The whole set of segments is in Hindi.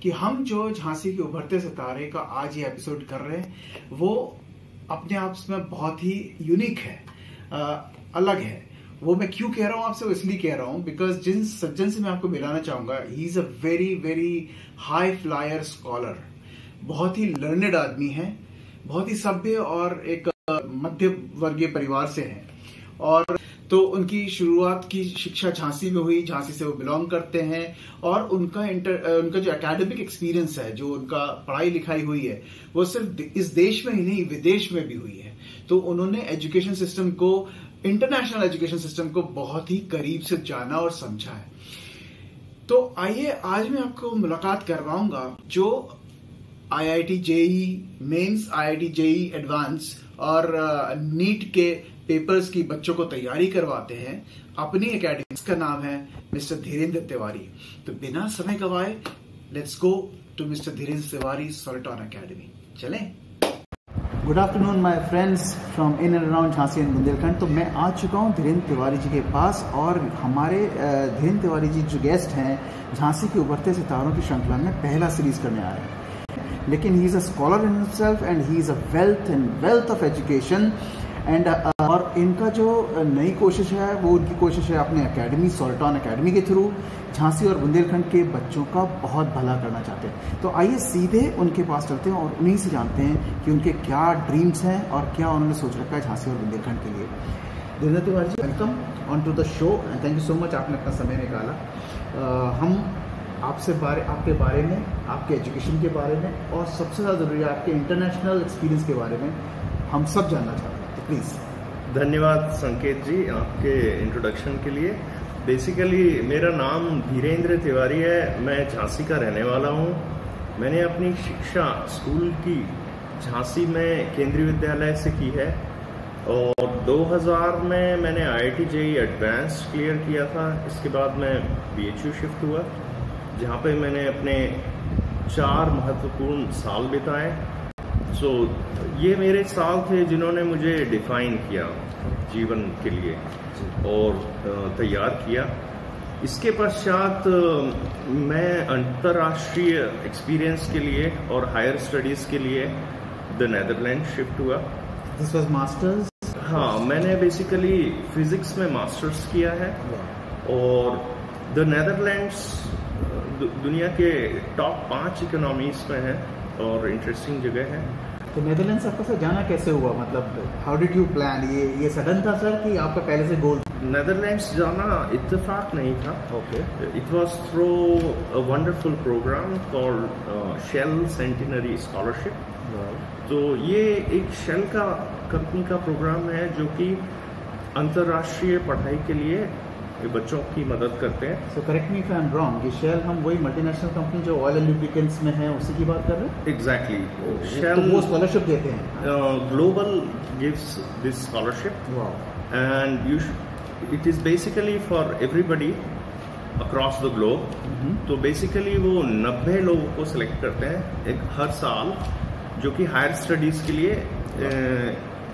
कि हम जो झांसी के उभरते सितारे का आज ये एपिसोड कर रहे हैं वो अपने आप में बहुत ही यूनिक है, अलग है। वो मैं क्यों कह रहा हूँ आपसे, वो इसलिए कह रहा हूँ बिकॉज जिन सज्जन से मैं आपको मिलाना चाहूंगा, he is a very very high flyer scholar, बहुत ही लर्नेड आदमी है, बहुत ही सभ्य और एक मध्य वर्गीय परिवार से है। और तो उनकी शुरुआत की शिक्षा झांसी में हुई, झांसी से वो बिलोंग करते हैं और उनका जो एकेडमिक एक्सपीरियंस है, जो उनका पढ़ाई लिखाई हुई है, वो सिर्फ इस देश में ही नहीं विदेश में भी हुई है। तो उन्होंने एजुकेशन सिस्टम को, इंटरनेशनल एजुकेशन सिस्टम को बहुत ही करीब से जाना और समझा है। तो आइए आज मैं आपको मुलाकात करवाऊंगा जो IIT JEE mains, IIT JEE advance और नीट के पेपर्स की बच्चों को तैयारी करवाते हैं अपनी एकेडमी। इसका नाम है मिस्टर धीरेन्द्र तिवारी। तो बिना समय गवाए let's go to mister Dhirendra Tiwari Soliton academy. चलें। Good afternoon my friends from in and around Jhansi and Bundelkhand. तो मैं आ चुका हूँ धीरेन्द्र तिवारी जी के पास और हमारे धीरेन्द्र तिवारी जी जो गेस्ट हैं झांसी के उभरते सितारों की श्रृंखला में पहला सीरीज करने आ रहे हैं। लेकिन he is a scholar in himself and he is a wealth of education and और इनका जो नई कोशिश है वो उनकी कोशिश है अपने एकेडमी, सॉलिटॉन एकेडमी के थ्रू झांसी और बुंदेलखंड के बच्चों का बहुत भला करना चाहते हैं। तो आइए सीधे उनके पास चलते हैं और उन्हीं से जानते हैं कि उनके क्या ड्रीम्स हैं और क्या उन्होंने सोच रखा है झांसी और बुंदेलखंड के लिए। Dhirendra Tiwari ji, welcome on to the show and thank you so much, आपने अपना समय निकाला। हम आपसे आपके बारे में, आपके एजुकेशन के बारे में और सबसे ज़्यादा ज़रूरी है आपके इंटरनेशनल एक्सपीरियंस के बारे में हम सब जानना चाहते हैं। तो प्लीज़। धन्यवाद संकेत जी आपके इंट्रोडक्शन के लिए। बेसिकली मेरा नाम धीरेन्द्र तिवारी है, मैं झांसी का रहने वाला हूँ। मैंने अपनी शिक्षा स्कूल की झांसी में केंद्रीय विद्यालय से की है और 2000 में मैंने IIT JEE एडवांस क्लियर किया था। इसके बाद मैं BHU शिफ्ट हुआ जहाँ पे मैंने अपने 4 महत्वपूर्ण साल बिताए। सो ये मेरे साल थे जिन्होंने मुझे डिफाइन किया जीवन के लिए और तैयार किया। इसके पश्चात मैं अंतर्राष्ट्रीय एक्सपीरियंस के लिए और हायर स्टडीज के लिए द नेदरलैंड शिफ्ट हुआ। This was masters? हाँ, मैंने बेसिकली फिजिक्स में मास्टर्स किया है और द नेदरलैंड्स दुनिया के टॉप 5 इकोनॉमीज में है और इंटरेस्टिंग जगह है। तो नेदरलैंड्स आपका सर जाना कैसे हुआ, मतलब हाउ डिड यू प्लान? ये सडन था सर कि आपका पहले से गोल? नेदरलैंड्स जाना इत्तेफाक नहीं था। Okay. It was through a wonderful program called Shell centenary scholarship. तो ये एक शेल का कंपनी का प्रोग्राम है जो कि अंतर्राष्ट्रीय पढ़ाई के लिए बच्चों की मदद करते हैं। So correct me if I am wrong, ये शेल हम वही मल्टीनेशनल कंपनी जो ऑयल एंड लुब्रिकेंट्स में है उसी की बात कर रहे हैं? एग्जैक्टली। शेल वो स्कॉलरशिप देते हैं। Global gives this scholarship and it is basically for everybody across the globe. तो बेसिकली वो 90 लोगों को सिलेक्ट करते हैं एक हर साल, जो कि हायर स्टडीज के लिए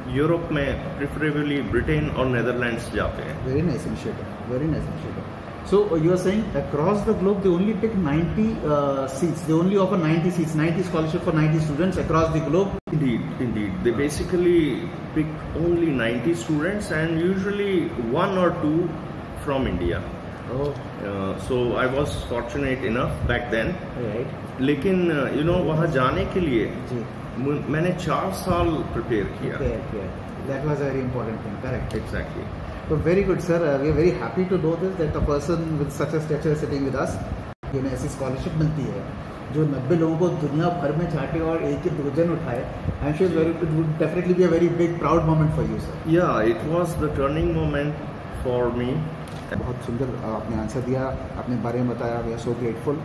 यूरोप में प्रिफरेबली ब्रिटेन और नेदरलैंड्स जाते हैं। Very nice initiative, very nice initiative. So you are saying across the globe they only pick 90 seats, they only offer 90 seats, 90 scholarship for 90 students across the globe? Indeed. They basically pick only 90 students and usually 1 or 2 from India. Oh. So I was fortunate enough back then. Right. लेकिन वहाँ जाने के लिए मैंने 4 साल प्रिपेयर किया। That was a very important thing, correct? Exactly. So very good, sir. We are very happy to know this, that a person with such a stature sitting with us, जिन्हें ऐसी स्कॉलरशिप मिलती है जो 90 लोगों को दुनिया भर में छाटे और एक ही भोजन उठाए। I'm sure it would definitely be a very big proud moment for you, sir. Yeah, it was the turning moment for me. बहुत सुंदर आपने आंसर दिया, अपने बारे में बताया। We are so grateful.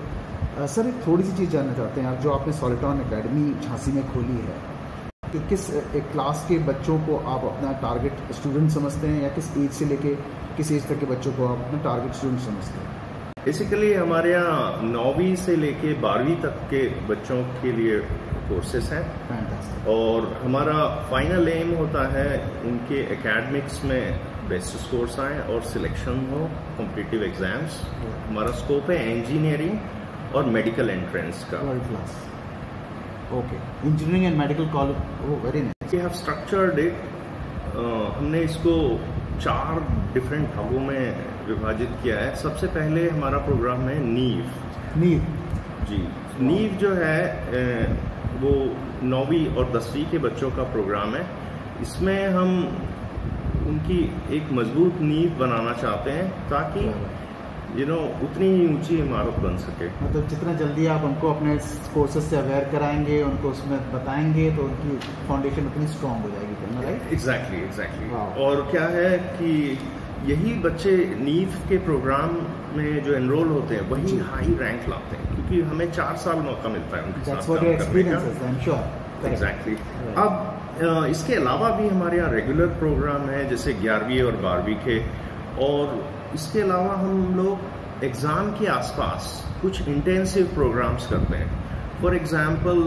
Sir एक थोड़ी सी चीज़ जानना चाहते हैं आप, जो आपने सॉलिटॉन एकेडमी झांसी में खोली है, कि किस एक क्लास के बच्चों को आप अपना टारगेट स्टूडेंट समझते हैं या किस एज से लेके किस एज तक के बच्चों को आप अपना टारगेट स्टूडेंट समझते हैं? बेसिकली हमारे यहाँ 9वीं से लेके 12वीं तक के बच्चों के लिए कोर्सेस हैं। Fantastic. और हमारा फाइनल एम होता है उनके एकेडमिक्स में बेस्ट स्कोर्स आए और सिलेक्शन हो कॉम्पिटिटिव एग्जाम्स। हमारा स्कोप है इंजीनियरिंग और मेडिकल एंट्रेंस का। World class, okay. Engineering and medical college, oh very nice. We have structured it, हमने इसको 4 डिफरेंट भागों में विभाजित किया है। सबसे पहले हमारा प्रोग्राम है नीव जी। नीव जो है वो 9वीं और 10वीं के बच्चों का प्रोग्राम है। इसमें हम उनकी एक मजबूत नींव बनाना चाहते हैं ताकि उतनी ही ऊंची इमारत बन सके। मतलब जितना जल्दी आप उनको अपने कोर्सेज से अवेयर कराएंगे, उनको उसमें बताएंगे, तो उनकी फाउंडेशन उतनी स्ट्रांग हो जाएगी, राइट? एग्जैक्टली। और क्या है कि यही बच्चे नीव के प्रोग्राम में जो एनरोल होते हैं वही हाई रैंक लाते हैं, क्योंकि हमें 4 साल मौका मिलता है उनके साथ काम करने का। एग्जैक्टली। अब इसके अलावा भी हमारे यहाँ रेगुलर प्रोग्राम है, जैसे 11वीं और 12वीं के, और इसके अलावा हम लोग एग्जाम के आसपास कुछ इंटेंसिव प्रोग्राम्स करते हैं। For example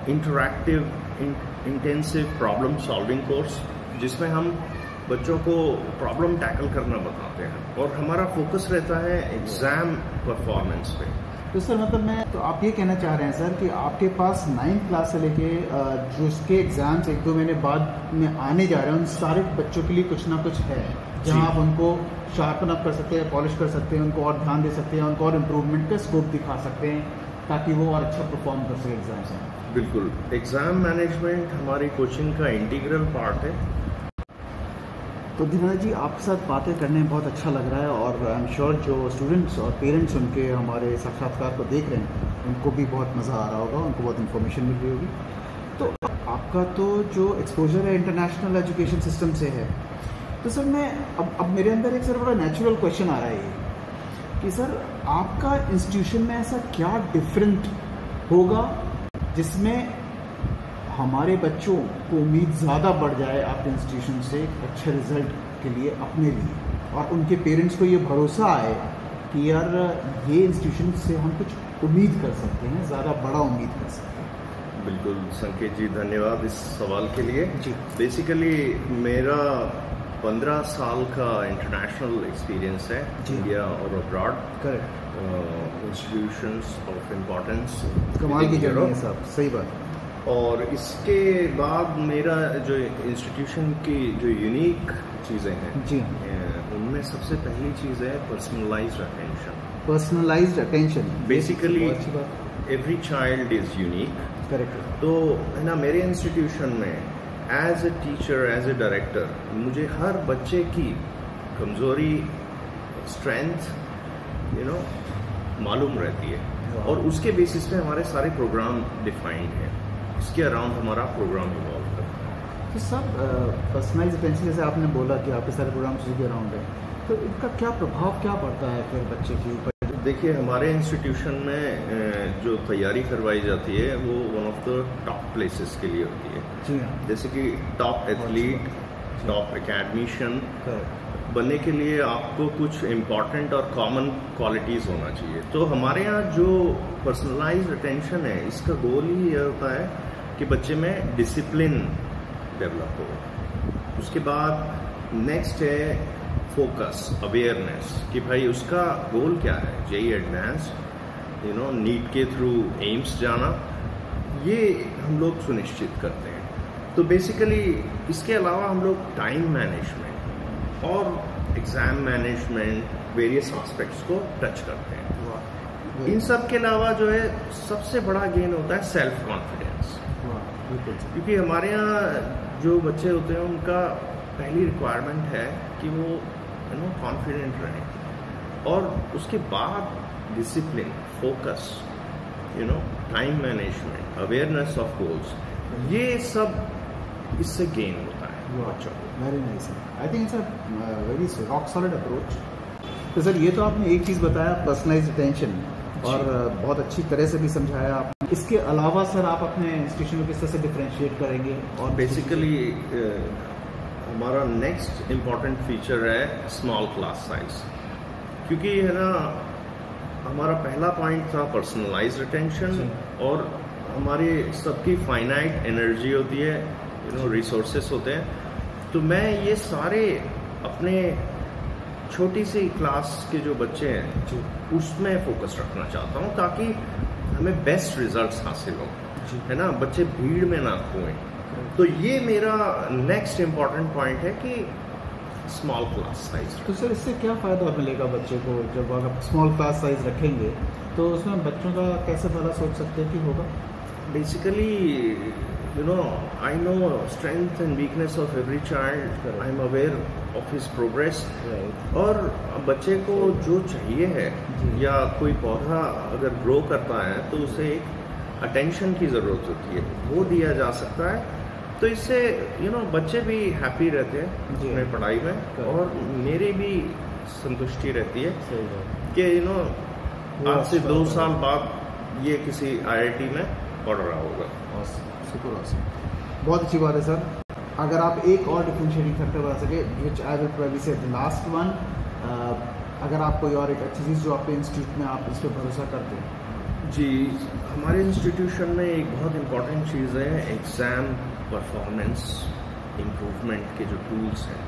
interactive intensive problem solving course, जिसमें हम बच्चों को प्रॉब्लम टैकल करना बताते हैं, और हमारा फोकस रहता है एग्जाम परफॉर्मेंस पे। तो सर तो आप ये कहना चाह रहे हैं सर कि आपके पास 9th क्लास से लेके जो इसके एग्जाम्स 1-2 महीने बाद में आने जा रहे हैं, उन सारे बच्चों के लिए कुछ ना कुछ है जहां आप उनको शार्पन अप कर सकते हैं, पॉलिश कर सकते हैं, उनको और ध्यान दे सकते हैं, उनको और इम्प्रूवमेंट का स्कोप दिखा सकते हैं, ताकि वो और अच्छा परफॉर्म कर सके एग्जाम्स में। बिल्कुल, एग्जाम मैनेजमेंट हमारी कोचिंग का इंटीग्रल पार्ट है। तो दीनानाथ जी, आपके साथ बातें करने में बहुत अच्छा लग रहा है, और आई एम श्योर जो स्टूडेंट्स और पेरेंट्स उनके हमारे साक्षात्कार को देख रहे हैं उनको भी बहुत मज़ा आ रहा होगा, उनको बहुत इन्फॉर्मेशन मिल रही होगी। तो आपका तो जो एक्सपोजर है इंटरनेशनल एजुकेशन सिस्टम से है, तो सर मैं अब मेरे अंदर एक सर बड़ा नेचुरल क्वेश्चन आ रहा है कि सर आपका इंस्टीट्यूशन में ऐसा क्या डिफरेंट होगा जिसमें हमारे बच्चों को उम्मीद ज़्यादा बढ़ जाए आपके इंस्टीट्यूशन से अच्छे रिजल्ट के लिए अपने लिए, और उनके पेरेंट्स को ये भरोसा आए कि यार ये इंस्टीट्यूशन से हम कुछ उम्मीद कर सकते हैं, ज़्यादा बड़ा उम्मीद कर सकते हैं। बिल्कुल संकेत जी, धन्यवाद इस सवाल के लिए जी। बेसिकली मेरा 15 साल का इंटरनेशनल एक्सपीरियंस है, इंडिया और abroad. Correct. Institutions of importance, कमाल की जर्नी है साहब, सही बात। और इसके बाद मेरा जो इंस्टीट्यूशन की जो यूनिक चीज़ें हैं जी, उनमें सबसे पहली चीज़ है personalized attention. Personalized attention, basically every child is unique. Correct. तो है ना, मेरे इंस्टीट्यूशन में as a teacher, as a director, मुझे हर बच्चे की कमजोरी, स्ट्रेंथ मालूम रहती है, और उसके बेसिस पे हमारे सारे प्रोग्राम डिफाइंड हैं। इसके अराउंड हमारा प्रोग्राम इवॉल्व करता है। तो सब पर्सनलाइज अटेंशन, जैसे आपने बोला कि आपके सारे प्रोग्राम उसी के अराउंड है, तो इनका क्या प्रभाव क्या पड़ता है फिर बच्चे के ऊपर? देखिए, हमारे इंस्टीट्यूशन में जो तैयारी करवाई जाती है वो one of the top places के लिए होती है। जी हाँ। जैसे कि टॉप एथलीट, टॉप एकेडमिशियन बनने के लिए आपको कुछ इम्पॉर्टेंट और कॉमन क्वालिटीज़ होना चाहिए। तो हमारे यहाँ जो पर्सनलाइज्ड अटेंशन है, इसका गोल ही यह होता है कि बच्चे में डिसिप्लिन डेवलप हो। उसके बाद नेक्स्ट है फोकस, अवेयरनेस, कि भाई उसका गोल क्या है, जेईई एडवांस्ड, नीट के थ्रू एम्स जाना, ये हम लोग सुनिश्चित करते हैं। तो बेसिकली इसके अलावा हम लोग टाइम मैनेजमेंट और एग्जाम मैनेजमेंट, वेरियस एस्पेक्ट्स को टच करते हैं। इन सब के अलावा जो है सबसे बड़ा गेन होता है सेल्फ कॉन्फिडेंस, क्योंकि हमारे यहाँ जो बच्चे होते हैं उनका पहली रिक्वायरमेंट है कि वो कॉन्फिडेंट रहें, और उसके बाद discipline, focus, time management, awareness of goals, ये सब इससे गेन होता है बच्चों को। Very nice, I think it's a very rock solid approach. तो सर ये तो आपने एक चीज़ बताया, पर्सनलाइज्ड अटेंशन, और बहुत अच्छी तरह से भी समझाया आपने। इसके अलावा सर आप अपने इंस्टीट्यूशन में किस तरह से डिफरेंशिएट करेंगे? और बेसिकली हमारा नेक्स्ट इम्पॉर्टेंट फीचर है स्मॉल क्लास साइज, क्योंकि है ना, हमारा पहला पॉइंट था पर्सनलाइज्ड अटेंशन, और हमारी सबकी फाइनाइट एनर्जी होती है, रिसोर्सेस होते हैं। तो मैं ये सारे अपने छोटी सी क्लास के जो बच्चे हैं उसमें फोकस रखना चाहता हूँ, ताकि हमें बेस्ट रिजल्ट्स हासिल हो, है ना, बच्चे भीड़ में ना खोएं। तो ये मेरा नेक्स्ट इम्पॉर्टेंट पॉइंट है कि स्मॉल क्लास साइज। तो सर इससे क्या फ़ायदा मिलेगा बच्चे को जब आप स्मॉल क्लास साइज रखेंगे, तो उसमें बच्चों का कैसे भला सोच सकते हैं कि होगा? Basically you know I know strength and weakness of every child, I am aware of his progress. और बच्चे को जो चाहिए है या कोई पौधा अगर ग्रो करता है तो उसे एक अटेंशन की ज़रूरत होती है, वो दिया जा सकता है। तो इससे बच्चे भी हैप्पी रहते हैं अपने पढ़ाई में, और मेरी भी संतुष्टि रहती है कि आज से 2 साल बाद ये किसी IIT में पढ़ रहा होगा। बहुत अच्छी बात है सर। अगर आप एक और डिफरेंशिएटिंग फैक्टर बता सके, विच आई विल प्रोबब्ली से द लास्ट वन, अगर आप कोई और एक अच्छी चीज़ जो आपके इंस्टीट्यूट में आप इस पर भरोसा करते हैं। जी, हमारे इंस्टीट्यूशन में एक बहुत इम्पॉर्टेंट चीज़ है एग्ज़ाम परफॉर्मेंस इम्प्रूवमेंट के जो टूल्स हैं।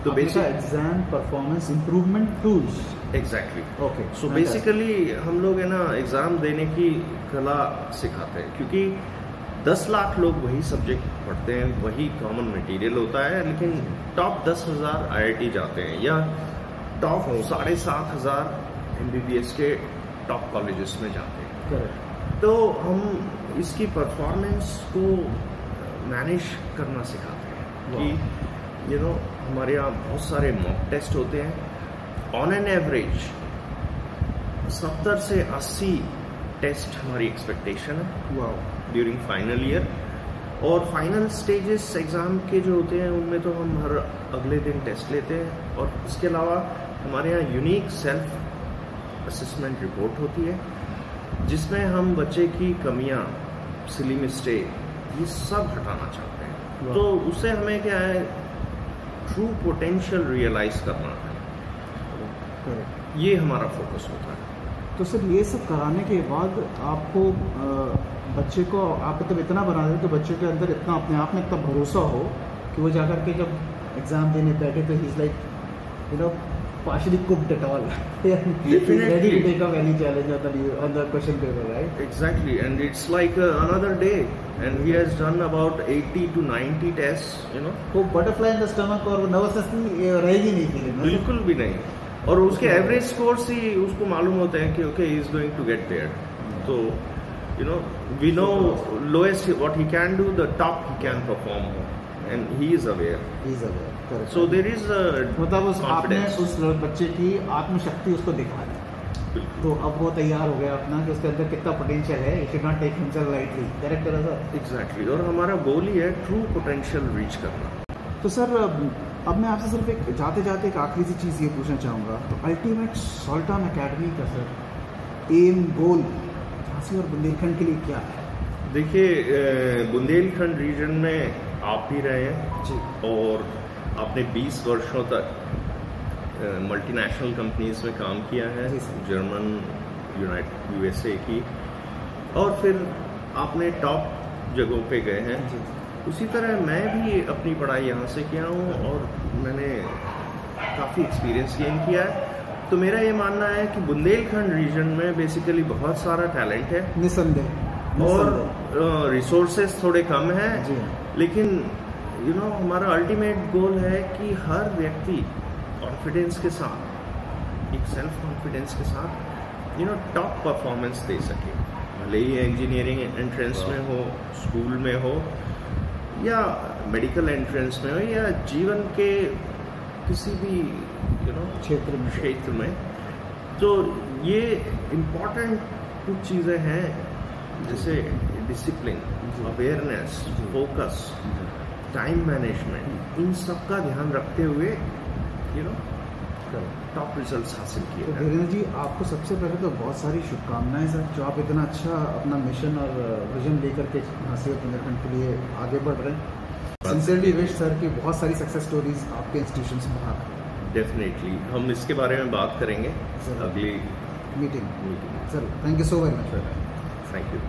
तो basic exam performance improvement tools, exactly. Okay, so basically हम लोग है ना एग्ज़ाम देने की कला सिखाते हैं, क्योंकि 10 लाख लोग वही सब्जेक्ट पढ़ते हैं, वही कॉमन मटेरियल होता है, लेकिन टॉप 10,000 IIT जाते हैं या टॉप 7,500 MBBS के टॉप कॉलेजेस में जाते हैं। करेक्ट। तो हम इसकी परफॉर्मेंस को मैनेज करना सिखाते हैं कि हमारे यहाँ बहुत सारे मॉक टेस्ट होते हैं। ऑन एन एवरेज 70 से 80 टेस्ट हमारी एक्सपेक्टेशन है ड्यूरिंग फाइनल ईयर। और फाइनल स्टेजेस एग्ज़ाम के जो होते हैं उनमें तो हम हर अगले दिन टेस्ट लेते हैं, और इसके अलावा हमारे यहाँ यूनिक सेल्फ असेसमेंट रिपोर्ट होती है, जिसमें हम बच्चे की कमियां, सिली मिस्टेक, ये सब हटाना चाहते हैं। तो उससे हमें क्या है, ट्रू पोटेंशियल रियलाइज करना है, ये हमारा फोकस होता है। तो सर ये सब कराने के बाद आपको बच्चे को आप मतलब इतना बना दें कि बच्चे के अंदर इतना अपने आप में इतना भरोसा हो कि वो जाकर के जब एग्जाम देने बैठे तो he is like partially cooked at all. Definitely. Ready to take up any challenge on the question paper, right? Exactly, and it's like another day, and he has done about 80 to 90 tests, वो butterfly in the stomach और nervousness रहेगी नहीं फीलिंग, बिल्कुल भी नहीं। और उसके एवरेज स्कोर ही उसको मालूम होते हैं कि okay, he is going to get there. तो we know lowest what he can do, the top he can perform, and he is aware. Correct. So there is a मतलब आपने उस बच्चे की आत्मशक्ति उसको दिखा दी, तो अब वो तैयार हो गया अपना कि उसके अंदर कितना पोटेंशियल है। He should not take himself lightly. Correct है सर? एग्जैक्टली। और हमारा गोल ही है ट्रू पोटेंशियल रीच करना। तो सर अब मैं आपसे सिर्फ एक जाते जाते एक आखिरी सी चीज़ ये पूछना चाहूँगा, तो अल्टीमेट सॉल्टन अकेडमी का सर एम गोल झांसी और बुंदेलखंड के लिए क्या है? देखिए, बुंदेलखंड रीजन में आप भी रहे हैं जी, और आपने 20 वर्षों तक मल्टीनेशनल कंपनीज में काम किया है, जर्मन, USA की, और फिर आपने टॉप जगहों पे गए हैं। उसी तरह मैं भी अपनी पढ़ाई यहाँ से किया हूँ, और मैंने काफ़ी एक्सपीरियंस गेन किया है। तो मेरा ये मानना है कि बुंदेलखंड रीजन में बेसिकली बहुत सारा टैलेंट है, निस्संदेह, और रिसोर्सेज थोड़े कम हैं, लेकिन हमारा अल्टीमेट गोल है कि हर व्यक्ति कॉन्फिडेंस के साथ, एक सेल्फ कॉन्फिडेंस के साथ टॉप परफॉर्मेंस दे सके, भले ही इंजीनियरिंग एंट्रेंस में हो, स्कूल में हो, या मेडिकल एंट्रेंस में हो, या जीवन के किसी भी क्षेत्र में। तो ये इम्पोर्टेंट कुछ चीज़ें हैं, जैसे discipline, awareness, focus, time management, इन सब का ध्यान रखते हुए टॉप रिजल्ट्स हासिल किए। तो धीरेन्द्र जी, आपको सबसे पहले तो बहुत सारी शुभकामनाएं सर, जो आप इतना अच्छा अपना मिशन और विजन लेकर के झांसी और बुंदेलखंड के लिए आगे बढ़ रहे हैं। सिंसियरली विश सर कि बहुत सारी सक्सेस स्टोरीज आपके इंस्टीट्यूशन से बाहर। डेफिनेटली हम इसके बारे में बात करेंगे अगली meeting. Sir thank you so very much. Thank you.